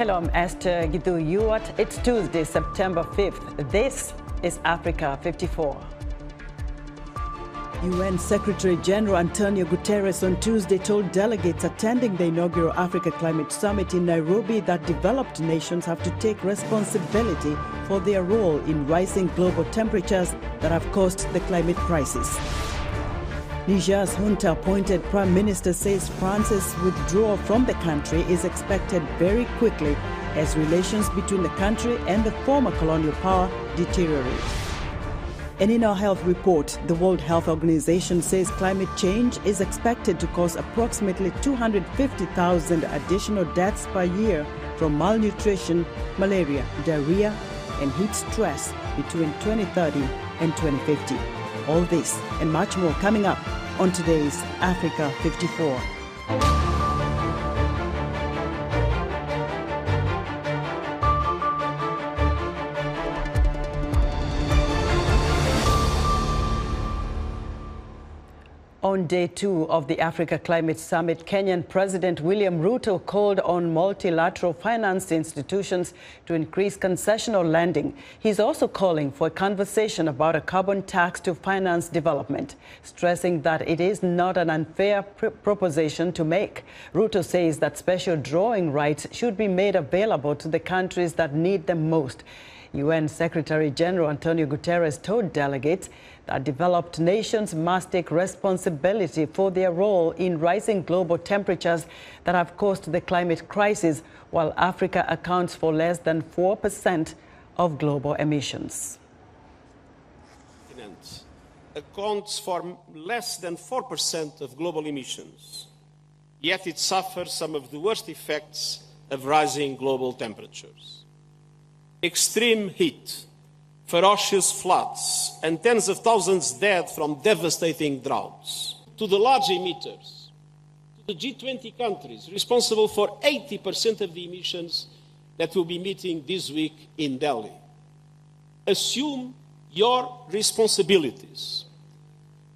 Hello, I'm Esther Githu-Yuat. It's Tuesday, September 5th. This is Africa 54. UN Secretary General António Guterres on Tuesday told delegates attending the inaugural Africa Climate Summit in Nairobi that developed nations have to take responsibility for their role in rising global temperatures that have caused the climate crisis. Niger's junta-appointed Prime Minister says France's withdrawal from the country is expected very quickly as relations between the country and the former colonial power deteriorate. And in our health report, the World Health Organization says climate change is expected to cause approximately 250,000 additional deaths per year from malnutrition, malaria, diarrhea, and heat stress between 2030 and 2050. All this and much more coming up on today's Africa 54. On day 2 of the Africa Climate Summit, Kenyan President William Ruto called on multilateral finance institutions to increase concessional lending. He's also calling for a conversation about a carbon tax to finance development, stressing that it is not an unfair proposition to make. Ruto says that special drawing rights should be made available to the countries that need them most. UN Secretary General António Guterres told delegates that developed nations must take responsibility for their role in rising global temperatures that have caused the climate crisis, while Africa accounts for less than 4% of global emissions. Accounts for less than 4% of global emissions, yet it suffers some of the worst effects of rising global temperatures. Extreme heat, ferocious floods, and tens of thousands dead from devastating droughts. To the large emitters, to the G20 countries responsible for 80% of the emissions that will be meeting this week in Delhi. Assume your responsibilities.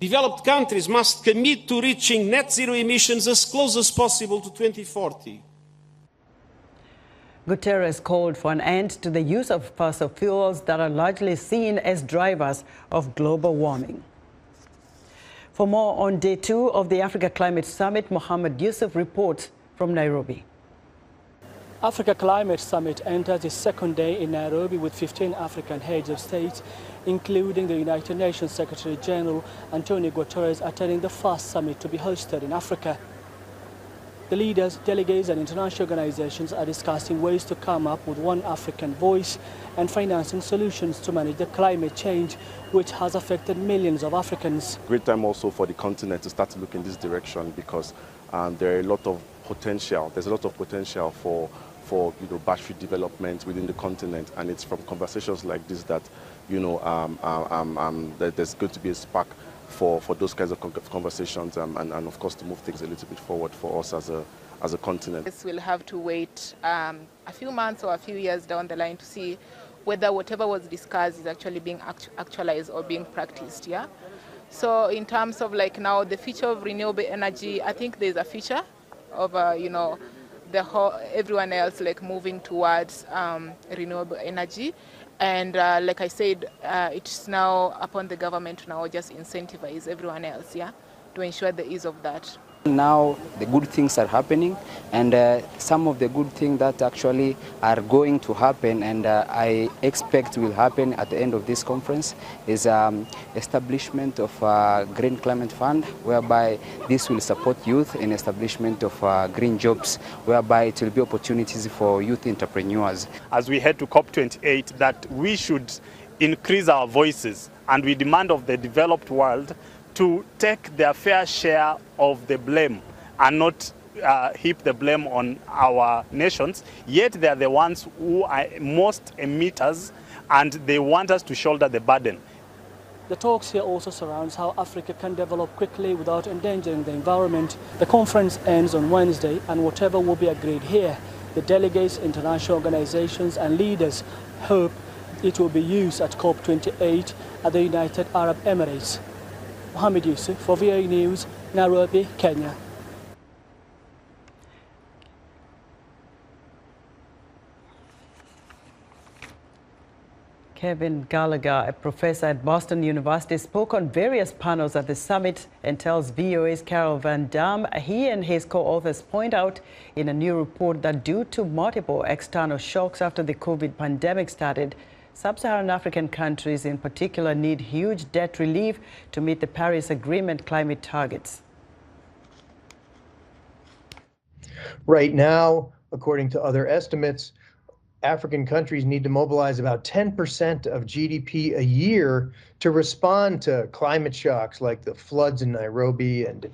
Developed countries must commit to reaching net zero emissions as close as possible to 2040. Guterres called for an end to the use of fossil fuels that are largely seen as drivers of global warming. For more on day 2 of the Africa Climate Summit, Mohammed Yusuf reports from Nairobi. Africa Climate Summit enters its second day in Nairobi with 15 African heads of state, including the United Nations Secretary General António Guterres, attending the first summit to be hosted in Africa. The leaders, delegates and international organizations are discussing ways to come up with one African voice and financing solutions to manage the climate change which has affected millions of Africans. Great time also for the continent to start to look in this direction because there are a lot of potential. There's a lot of potential for battery development within the continent, and it's from conversations like this that that there's going to be a spark for those kinds of conversations and of course to move things a little bit forward for us as a continent. Yes, we'll have to wait a few months or a few years down the line to see whether whatever was discussed is actually being actualized or being practiced. Yeah. So in terms of like now the future of renewable energy, I think there's a future of the whole everyone else like moving towards renewable energy. And like I said, it's now upon the government to now just incentivize everyone else, yeah, to ensure the ease of that. Now the good things are happening, and some of the good things that actually are going to happen and I expect will happen at the end of this conference is establishment of a Green Climate Fund, whereby this will support youth in establishment of green jobs, whereby it will be opportunities for youth entrepreneurs. As we head to COP28, that we should increase our voices, and we demand of the developed world to take their fair share of the blame and not heap the blame on our nations, yet they are the ones who are most emitters and they want us to shoulder the burden. The talks here also surrounds how Africa can develop quickly without endangering the environment. The conference ends on Wednesday, and whatever will be agreed here, the delegates, international organizations and leaders hope it will be used at COP28 at the United Arab Emirates. Mohammed Yusuf for VOA News, Nairobi, Kenya. Kevin Gallagher, a professor at Boston University, spoke on various panels at the summit and tells VOA's Carol Van Dam he and his co-authors point out in a new report that due to multiple external shocks after the COVID pandemic started, sub-Saharan African countries in particular need huge debt relief to meet the Paris Agreement climate targets. Right now, according to other estimates, African countries need to mobilize about 10% of GDP a year to respond to climate shocks like the floods in Nairobi and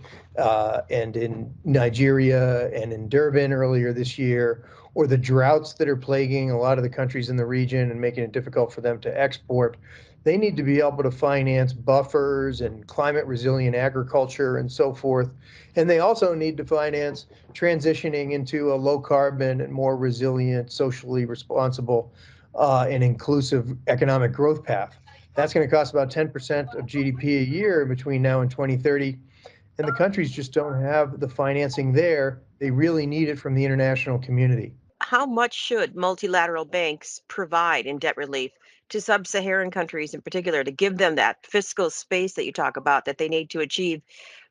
in Nigeria and in Durban earlier this year, or the droughts that are plaguing a lot of the countries in the region and making it difficult for them to export. They need to be able to finance buffers and climate resilient agriculture and so forth. And they also need to finance transitioning into a low carbon and more resilient, socially responsible and inclusive economic growth path. That's going to cost about 10% of GDP a year between now and 2030. And the countries just don't have the financing there. They really need it from the international community. How much should multilateral banks provide in debt relief to sub-Saharan countries in particular to give them that fiscal space that you talk about that they need to achieve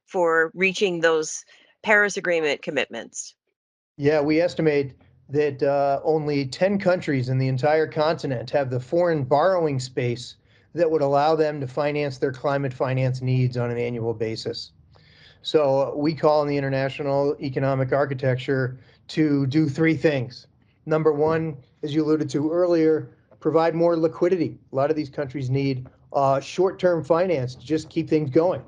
for reaching those Paris Agreement commitments? Yeah, we estimate that only 10 countries in the entire continent have the foreign borrowing space that would allow them to finance their climate finance needs on an annual basis. So we call on the international economic architecture to do three things. Number one, as you alluded to earlier, provide more liquidity. A lot of these countries need short-term finance to just keep things going.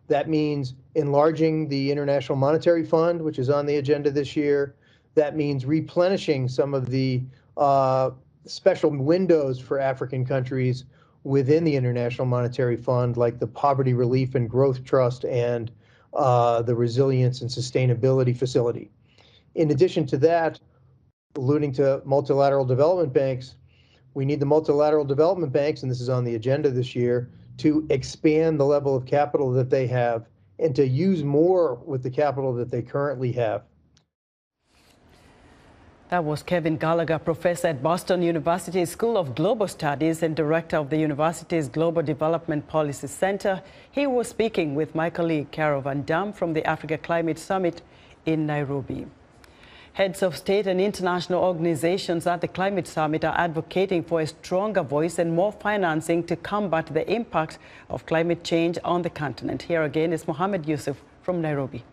That means enlarging the International Monetary Fund, which is on the agenda this year. That means replenishing some of the special windows for African countries within the International Monetary Fund, like the Poverty Relief and Growth Trust and the Resilience and Sustainability Facility. In addition to that, alluding to multilateral development banks, we need the multilateral development banks, and this is on the agenda this year, to expand the level of capital that they have and to use more with the capital that they currently have. That was Kevin Gallagher, professor at Boston University School of Global Studies and director of the university's Global Development Policy Center. He was speaking with my colleague Carol Van Dam from the Africa Climate Summit in Nairobi. Heads of state and international organizations at the Climate Summit are advocating for a stronger voice and more financing to combat the impact of climate change on the continent. Here again is Mohammed Yusuf from Nairobi.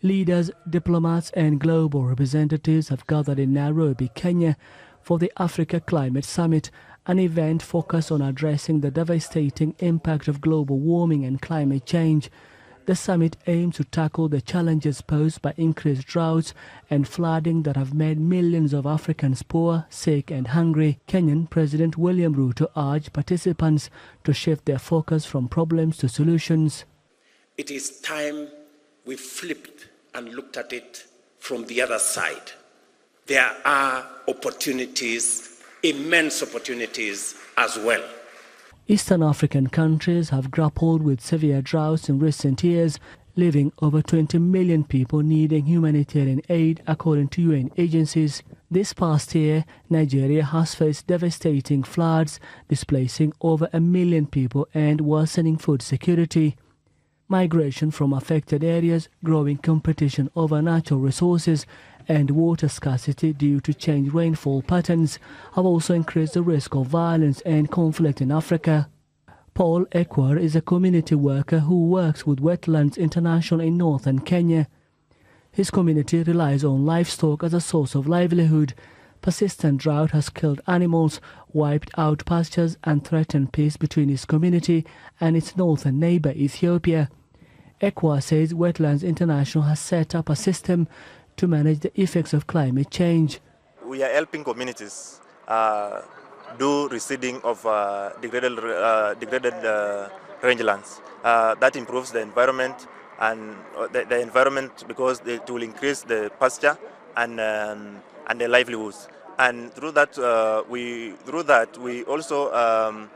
Leaders, diplomats and global representatives have gathered in Nairobi, Kenya for the Africa Climate Summit, an event focused on addressing the devastating impact of global warming and climate change. The summit aims to tackle the challenges posed by increased droughts and flooding that have made millions of Africans poor, sick and hungry. Kenyan President William Ruto urged participants to shift their focus from problems to solutions. It is time we flipped and looked at it from the other side. There are opportunities, immense opportunities as well. Eastern African countries have grappled with severe droughts in recent years, leaving over 20 million people needing humanitarian aid, according to UN agencies. This past year, Nigeria has faced devastating floods, displacing over 1 million people and worsening food security. Migration from affected areas, growing competition over natural resources, and water scarcity due to changed rainfall patterns have also increased the risk of violence and conflict in Africa. Paul Ekwar is a community worker who works with Wetlands International in northern Kenya. His community relies on livestock as a source of livelihood. Persistent drought has killed animals, wiped out pastures, and threatened peace between his community and its northern neighbor, Ethiopia. Ekwar says Wetlands International has set up a system to manage the effects of climate change. We are helping communities do reseeding of degraded rangelands. That improves the environment and the environment because it will increase the pasture and the livelihoods. And through that, we also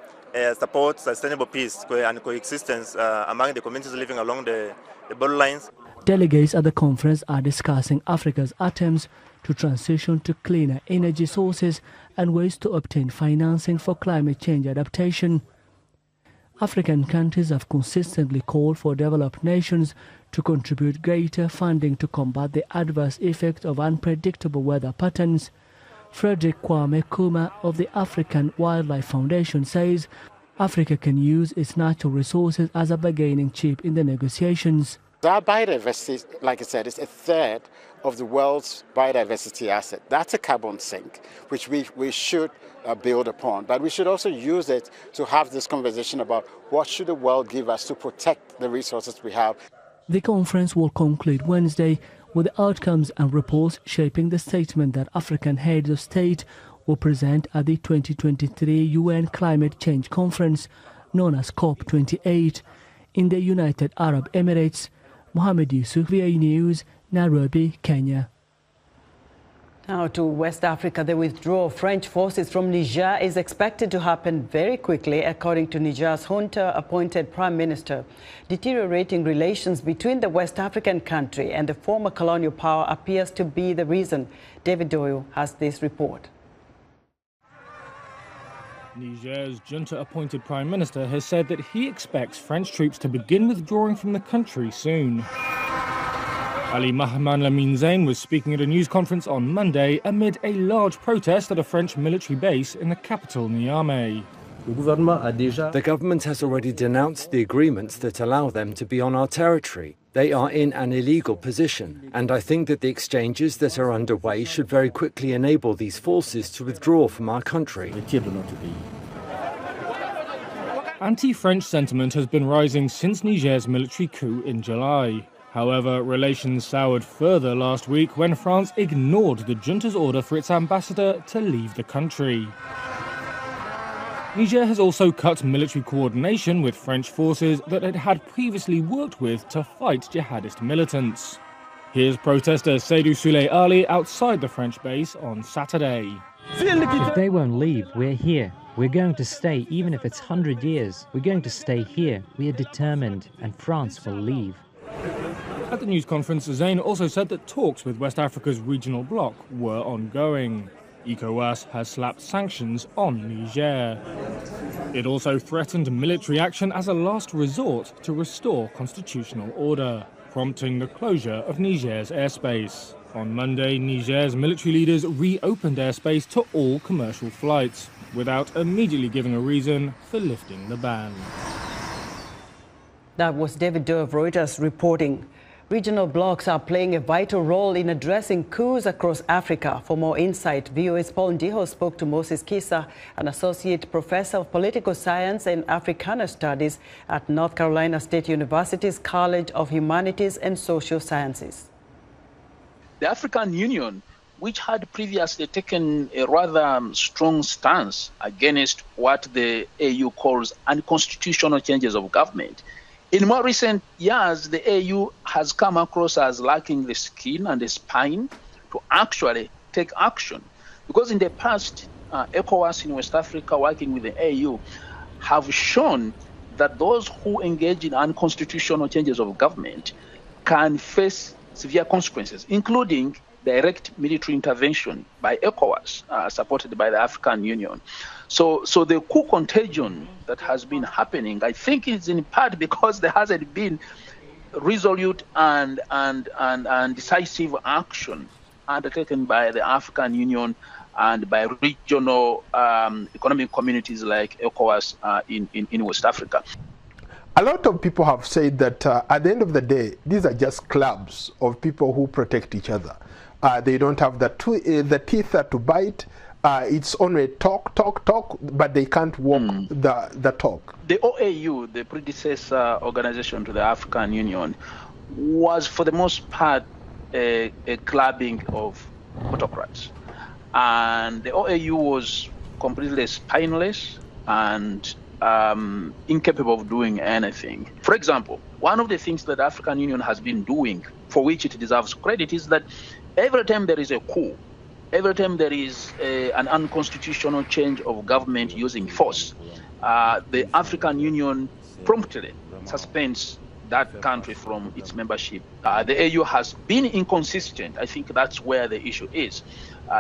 support sustainable peace and coexistence among the communities living along the borderlines. Delegates at the conference are discussing Africa's attempts to transition to cleaner energy sources and ways to obtain financing for climate change adaptation. African countries have consistently called for developed nations to contribute greater funding to combat the adverse effects of unpredictable weather patterns. Frederick Kwame Kuma of the African Wildlife Foundation says Africa can use its natural resources as a bargaining chip in the negotiations. Our biodiversity, like I said, is a third of the world's biodiversity asset. That's a carbon sink, which we should build upon. But we should also use it to have this conversation about what should the world give us to protect the resources we have. The conference will conclude Wednesday with the outcomes and reports shaping the statement that African heads of state will present at the 2023 UN Climate Change Conference, known as COP28, in the United Arab Emirates. Mohamed Yusuf, VA News, Nairobi, Kenya. Now to West Africa, the withdrawal of French forces from Niger is expected to happen very quickly, according to Niger's junta-appointed prime minister. Deteriorating relations between the West African country and the former colonial power appears to be the reason. David Doyle has this report. Niger's junta-appointed prime minister has said that he expects French troops to begin withdrawing from the country soon. Ali Mahman Lamine Zain was speaking at a news conference on Monday amid a large protest at a French military base in the capital, Niamey. The government has already denounced the agreements that allow them to be on our territory. They are in an illegal position, and I think that the exchanges that are underway should very quickly enable these forces to withdraw from our country. Anti-French sentiment has been rising since Niger's military coup in July. However, relations soured further last week when France ignored the junta's order for its ambassador to leave the country. Niger has also cut military coordination with French forces that it had previously worked with to fight jihadist militants. Here's protester Seydou Souley Ali outside the French base on Saturday. If they won't leave, we're here. We're going to stay, even if it's 100 years. We're going to stay here. We are determined, and France will leave. At the news conference, Zain also said that talks with West Africa's regional bloc were ongoing. ECOWAS has slapped sanctions on Niger. It also threatened military action as a last resort to restore constitutional order, prompting the closure of Niger's airspace. On Monday, Niger's military leaders reopened airspace to all commercial flights, without immediately giving a reason for lifting the ban. That was David Doe of Reuters reporting. Regional blocs are playing a vital role in addressing coups across Africa. For more insight, VOA's Paul Ndiho spoke to Moses Kisa, an associate professor of political science and Africana studies at North Carolina State University's College of Humanities and Social Sciences. The African Union, which had previously taken a rather strong stance against what the AU calls unconstitutional changes of government, in more recent years, the AU has come across as lacking the skin and the spine to actually take action. Because in the past, ECOWAS in West Africa working with the AU have shown that those who engage in unconstitutional changes of government can face severe consequences, including direct military intervention by ECOWAS, supported by the African Union. So the coup contagion that has been happening, I think, is in part because there hasn't been resolute and decisive action undertaken by the African Union and by regional economic communities like ECOWAS in West Africa. A lot of people have said that at the end of the day, these are just clubs of people who protect each other. They don't have the teeth to bite. It's only talk, but they can't walk the talk. The OAU, the predecessor organization to the African Union, was for the most part a clubbing of autocrats. And the OAU was completely spineless and incapable of doing anything. For example, one of the things that the African Union has been doing, for which it deserves credit, is that every time there is a coup, every time there is an unconstitutional change of government using force, the African Union promptly suspends that country from its membership. The AU has been inconsistent. I think that's where the issue is.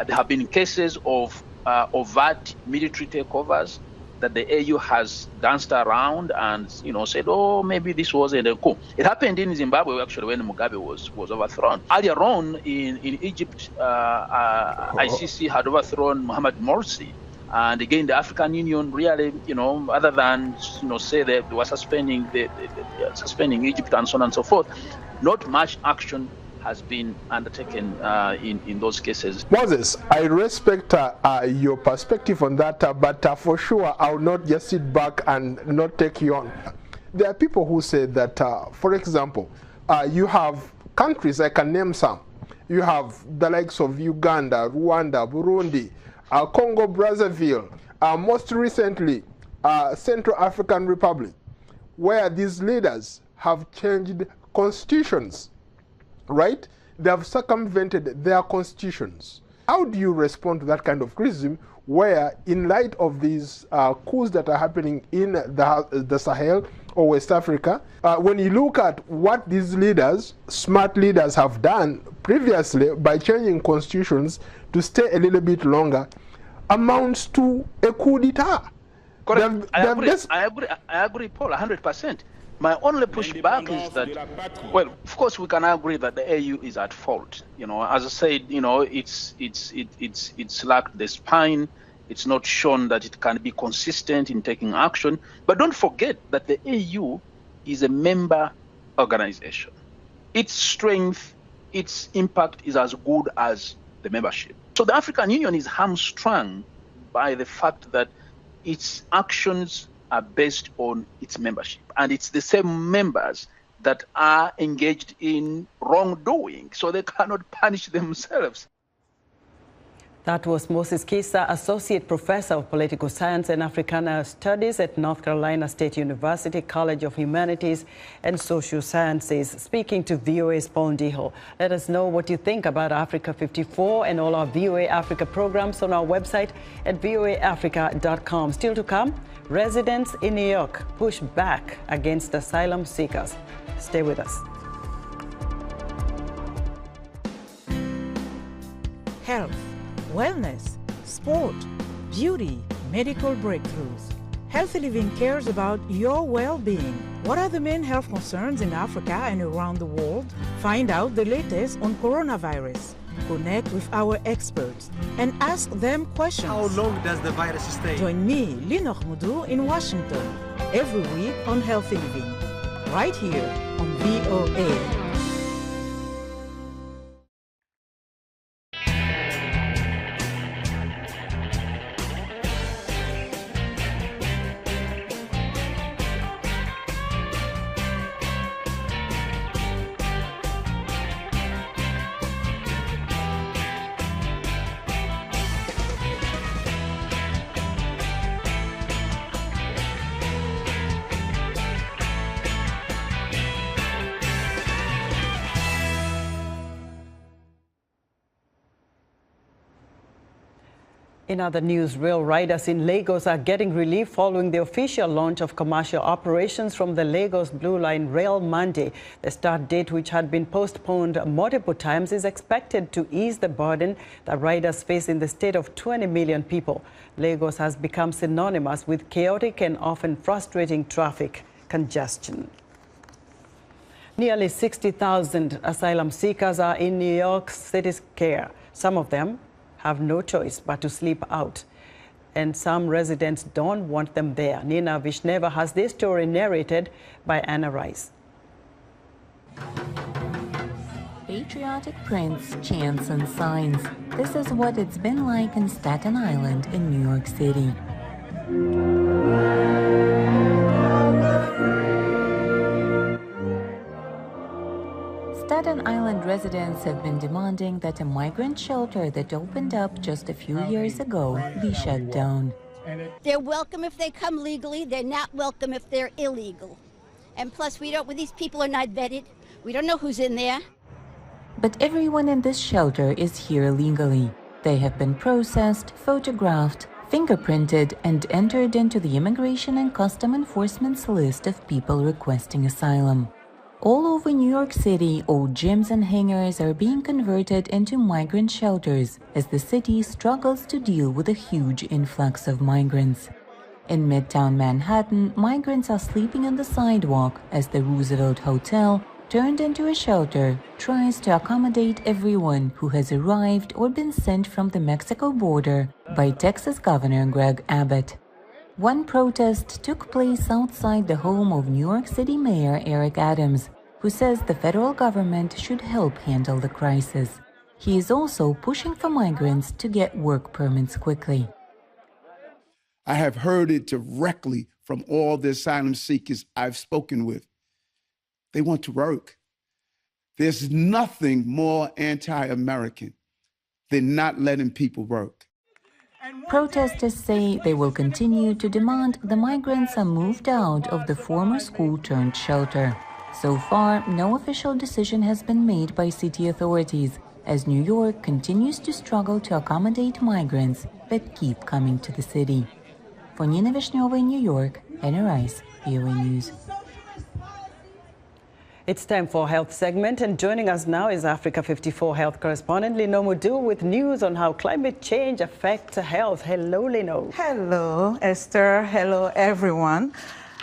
There have been cases of overt military takeovers that the AU has danced around and said, oh, maybe this wasn't a coup. It happened in Zimbabwe actually when Mugabe was overthrown. Earlier on in Egypt, ICC had overthrown Mohamed Morsi. And again, the African Union really, other than say that they were suspending suspending Egypt and so on and so forth, not much action has been undertaken in those cases. Moses, I respect your perspective on that, but for sure, I will not just sit back and not take you on. There are people who say that, for example, you have countries, I can name some. You have the likes of Uganda, Rwanda, Burundi, Congo, Brazzaville, most recently, Central African Republic, where these leaders have changed constitutions. Right? They have circumvented their constitutions. How do you respond to that kind of criticism where, in light of these coups that are happening in the Sahel or West Africa, when you look at what these leaders, smart leaders, have done previously by changing constitutions to stay a little bit longer, amounts to a coup d'etat? I agree, Paul, 100%. My only pushback is that, well, of course, we can agree that the AU is at fault. As I said, it's lacked the spine. It's not shown that it can be consistent in taking action. But don't forget that the AU is a member organization. Its strength, its impact is as good as the membership. So the African Union is hamstrung by the fact that its actions are based on its membership. And it's the same members that are engaged in wrongdoing, so they cannot punish themselves. That was Moses Kisa, Associate Professor of Political Science and Africana Studies at North Carolina State University College of Humanities and Social Sciences, speaking to VOA's Paul Ndiho. Let us know what you think about Africa 54 and all our VOA Africa programs on our website at voaafrica.com. Still to come, residents in New York push back against asylum seekers. Stay with us. Health, wellness, sport, beauty, medical breakthroughs. Healthy Living cares about your well-being. What are the main health concerns in Africa and around the world? Find out the latest on coronavirus. Connect with our experts and ask them questions. How long does the virus stay? Join me, Linor Moudou, in Washington, every week on Healthy Living, right here on VOA. In other news, rail riders in Lagos are getting relief following the official launch of commercial operations from the Lagos Blue Line Rail Monday. The start date, which had been postponed multiple times, is expected to ease the burden that riders face in the state of 20 million people. Lagos has become synonymous with chaotic and often frustrating traffic congestion. Nearly 60,000 asylum seekers are in New York City's care. Some of them have no choice but to sleep out, and some residents don't want them there. Nina Vishneva has this story narrated by Anna Rice. Patriotic prints, chants, and signs. This is what it's been like in Staten Island in New York City. Staten Island residents have been demanding that a migrant shelter that opened up just a few years ago be shut down. They're welcome if they come legally. They're not welcome if they're illegal. And plus, these people are not vetted. We don't know who's in there. But everyone in this shelter is here legally. They have been processed, photographed, fingerprinted, and entered into the Immigration and Custom Enforcement's list of people requesting asylum. All over New York City, old gyms and hangars are being converted into migrant shelters as the city struggles to deal with a huge influx of migrants. In Midtown Manhattan, migrants are sleeping on the sidewalk as the Roosevelt Hotel, turned into a shelter, tries to accommodate everyone who has arrived or been sent from the Mexico border by Texas Governor Greg Abbott. One protest took place outside the home of New York City Mayor Eric Adams, who says the federal government should help handle the crisis. He is also pushing for migrants to get work permits quickly. I have heard it directly from all the asylum seekers I've spoken with. They want to work. There's nothing more anti-American than not letting people work. Protesters say they will continue to demand the migrants are moved out of the former school-turned-shelter. So far, no official decision has been made by city authorities, as New York continues to struggle to accommodate migrants that keep coming to the city. For Nina Vishnova in New York, Anna Rice, VOA News. It's time for Health segment, and joining us now is Africa 54 health correspondent Lino Mudu with news on how climate change affects health. Hello, Lino. Hello, Esther. Hello, everyone.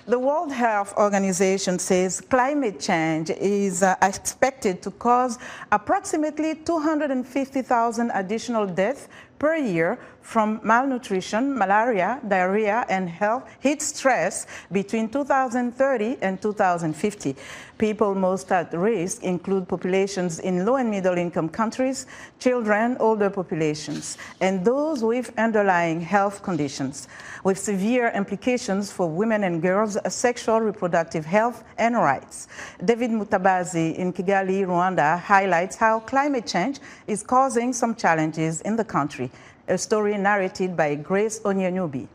The World Health Organization says climate change is expected to cause approximately 250,000 additional deaths per year from malnutrition, malaria, diarrhea, and heat stress between 2030 and 2050. People most at risk include populations in low and middle income countries, children, older populations, and those with underlying health conditions, with severe implications for women and girls' sexual reproductive health and rights. David Mutabazi in Kigali, Rwanda, highlights how climate change is causing some challenges in the country. A story narrated by Grace Onyenubi.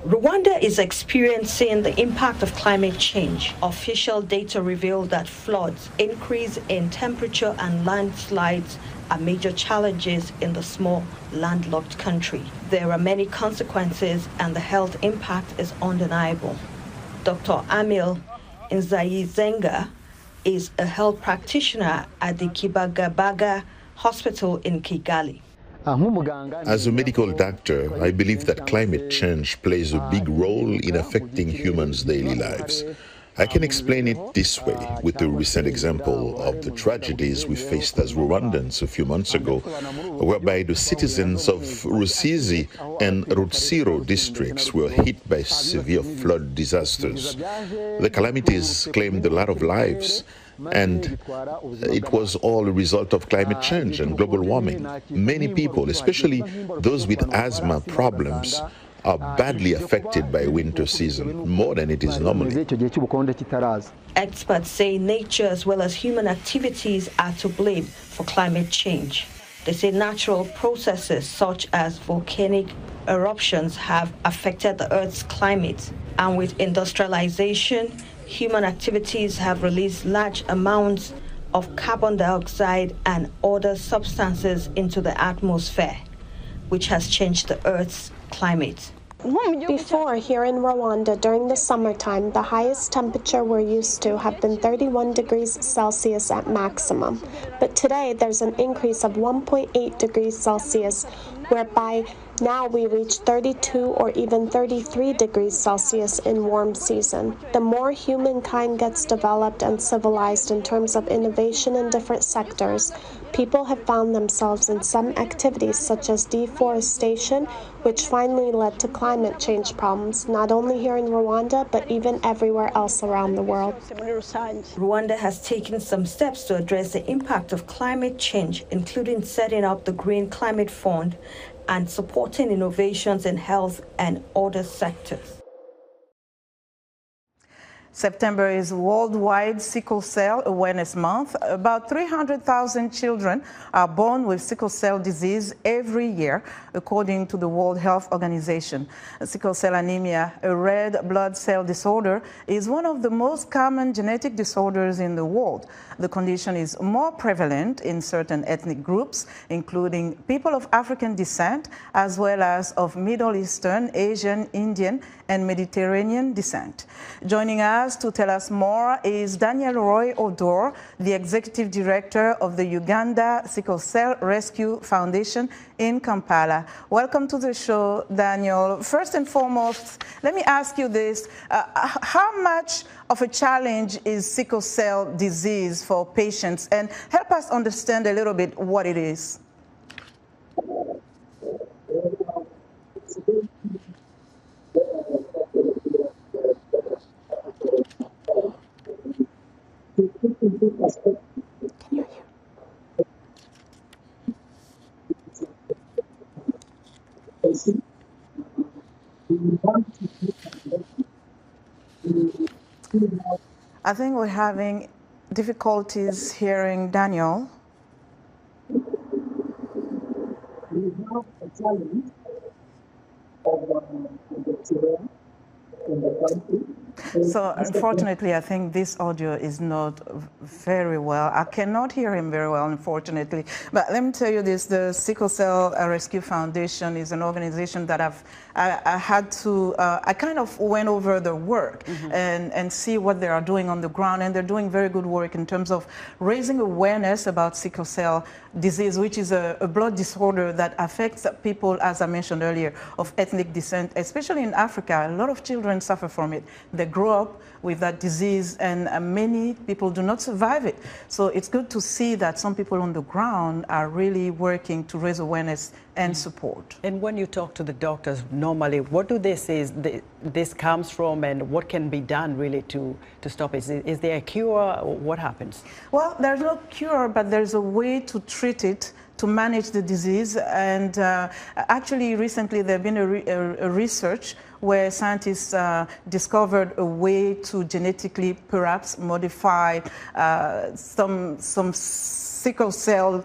Rwanda is experiencing the impact of climate change. Official data reveal that floods, increase in temperature, and landslides are major challenges in the small, landlocked country. There are many consequences, and the health impact is undeniable. Dr. Amil Nzayizenga is a health practitioner at the Kibagabaga Hospital in Kigali. As a medical doctor, I believe that climate change plays a big role in affecting humans' daily lives. I can explain it this way, with a recent example of the tragedies we faced as Rwandans a few months ago, whereby the citizens of Rusizi and Rutsiro districts were hit by severe flood disasters. The calamities claimed a lot of lives, and it was all a result of climate change and global warming. Many people, especially those with asthma problems, are badly affected by winter season, more than it is normally. Experts say nature as well as human activities are to blame for climate change. They say natural processes such as volcanic eruptions have affected the Earth's climate, and with industrialization, human activities have released large amounts of carbon dioxide and other substances into the atmosphere, which has changed the Earth's climate. Before, here in Rwanda, during the summertime, the highest temperature we're used to have been 31 degrees Celsius at maximum. But today, there's an increase of 1.8 degrees Celsius, whereby now we reach 32 or even 33 degrees Celsius in warm season. The more humankind gets developed and civilized in terms of innovation in different sectors, people have found themselves in some activities such as deforestation, which finally led to climate change problems, not only here in Rwanda, but even everywhere else around the world. Rwanda has taken some steps to address the impact of climate change, including setting up the Green Climate Fund and supporting innovations in health and other sectors. September is Worldwide Sickle Cell Awareness Month. About 300,000 children are born with sickle cell disease every year, according to the World Health Organization. Sickle cell anemia, a red blood cell disorder, is one of the most common genetic disorders in the world. The condition is more prevalent in certain ethnic groups, including people of African descent, as well as of Middle Eastern, Asian, Indian, and Mediterranean descent. Joining us us to tell us more is Daniel Roy Odor, the Executive Director of the Uganda Sickle Cell Rescue Foundation in Kampala. Welcome to the show, Daniel. First and foremost, let me ask you this. How much of a challenge is sickle cell disease for patients? And help us understand a little bit what it is. I think we're having difficulties hearing Daniel. So unfortunately, I think this audio is not very well. I cannot hear him very well, unfortunately. But let me tell you this, the Sickle Cell Rescue Foundation is an organization that I kind of went over their work and see what they are doing on the ground. And they're doing very good work in terms of raising awareness about sickle cell disease, which is a blood disorder that affects people, as I mentioned earlier, of ethnic descent, especially in Africa. A lot of children suffer from it. They grow up with that disease, and many people do not survive it. So it's good to see that some people on the ground are really working to raise awareness and support. And when you talk to the doctors, normally, what do they say this comes from, and what can be done really to stop it? Is there a cure, or what happens? Well, there's no cure, but there's a way to treat it, to manage the disease. And actually, recently, there's been a research where scientists discovered a way to genetically perhaps modify some sickle cells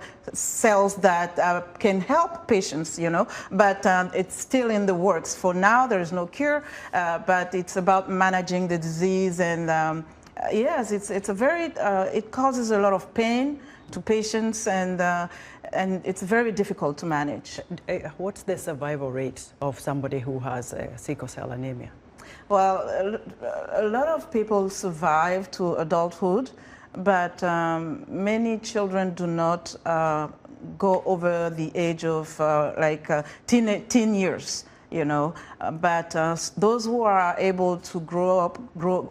that can help patients, you know, but it's still in the works. For now, there is no cure, but it's about managing the disease. And yes, it's a very, it causes a lot of pain to patients, and it's very difficult to manage. What's the survival rate of somebody who has sickle cell anemia? Well, a lot of people survive to adulthood, but many children do not go over the age of teen years, you know. But those who are able to grow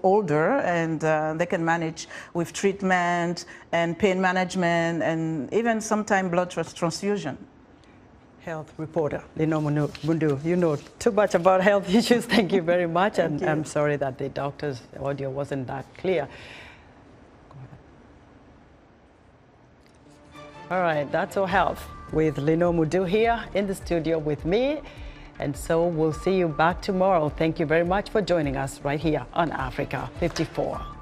older, and they can manage with treatment and pain management, and even sometimes blood transfusion. Health reporter Linomo Bundu, you know too much about health issues. Thank you very much. And I'm sorry that the doctor's audio wasn't that clear. All right, that's our health with Lino Mudu here in the studio with me. And so we'll see you back tomorrow. Thank you very much for joining us right here on Africa 54.